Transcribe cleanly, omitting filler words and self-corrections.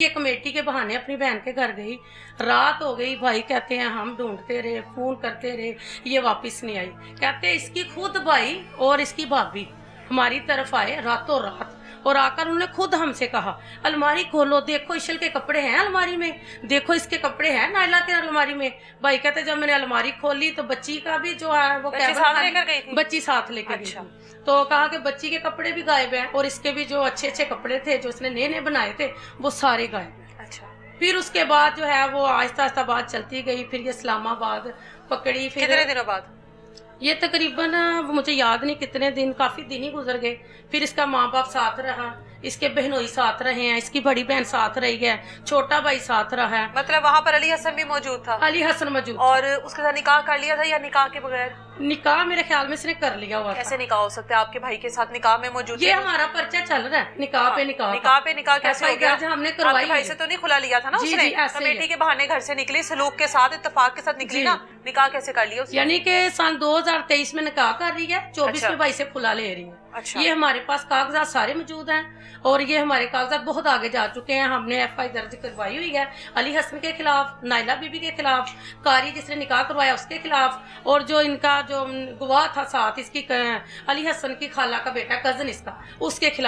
ये कमेटी के बहाने अपनी बहन के घर गई, रात हो गई, भाई कहते हैं हम ढूंढते रहे, फोन करते रहे, ये वापस नहीं आई। कहते इसकी खुद भाई और इसकी भाभी हमारी तरफ आए रातों रात और आकर उन्होंने खुद हमसे कहा अलमारी खोलो, देखो इशल के कपड़े हैं अलमारी में, देखो इसके कपड़े हैं नाइला के अलमारी में। भाई कहते जब मैंने अलमारी खोली तो बच्ची का भी जो है वो बच्ची साथ लेकर गई थी। तो कहा कि बच्ची के कपड़े भी गायब हैं और इसके भी जो अच्छे अच्छे कपड़े थे जो उसने नए नए बनाए थे वो सारे गायब हैं। अच्छा, फिर उसके बाद जो है वो आहिस्ता आहिस्ता बात चलती गई, फिर ये इस्लामाबाद पकड़ी। फिर कितने दिनों बाद? ये तकरीबन मुझे याद नहीं कितने दिन, काफी दिन ही गुजर गए। फिर इसका माँ बाप साथ रहा, इसके बहनोई साथ रहे हैं, इसकी बड़ी बहन साथ रही है, छोटा भाई साथ रहा है। मतलब वहाँ पर अली हसन भी मौजूद था? अली हसन मौजूद। और उसके साथ निकाह कर लिया था या निकाह के बगैर? निकाह मेरे ख्याल में इसने कर लिया हुआ था। कैसे निकाह हो सकता है? आपके भाई के साथ निकाह में मौजूद? ये हमारा पर्चा चल रहा है निकाह पे निकाह। निकाह पे निकाह कैसे हो गया? हमने करवाई। भाई से तो नहीं खुला लिया था ना जी, उसने? जी, ऐसे कमेटी के बहाने घर से निकली, सलूक के साथ, इत्तेफाक के साथ निकली ना, निकाह कैसे कर लिया उसने? यानी कि सन 2023 में निकाह कर रही है, 24 में भाई से खुला ले रही है। अच्छा। ये हमारे पास कागजात सारे मौजूद हैं और ये हमारे कागजात बहुत आगे जा चुके हैं। हमने FI दर्ज करवाई हुई है अली हसन के खिलाफ, नाइला बीबी के खिलाफ, कारी जिसने निकाह करवाया उसके खिलाफ, और जो इनका जो गवाह था साथ इसकी अली हसन की खाला का बेटा कजन इसका, उसके खिलाफ।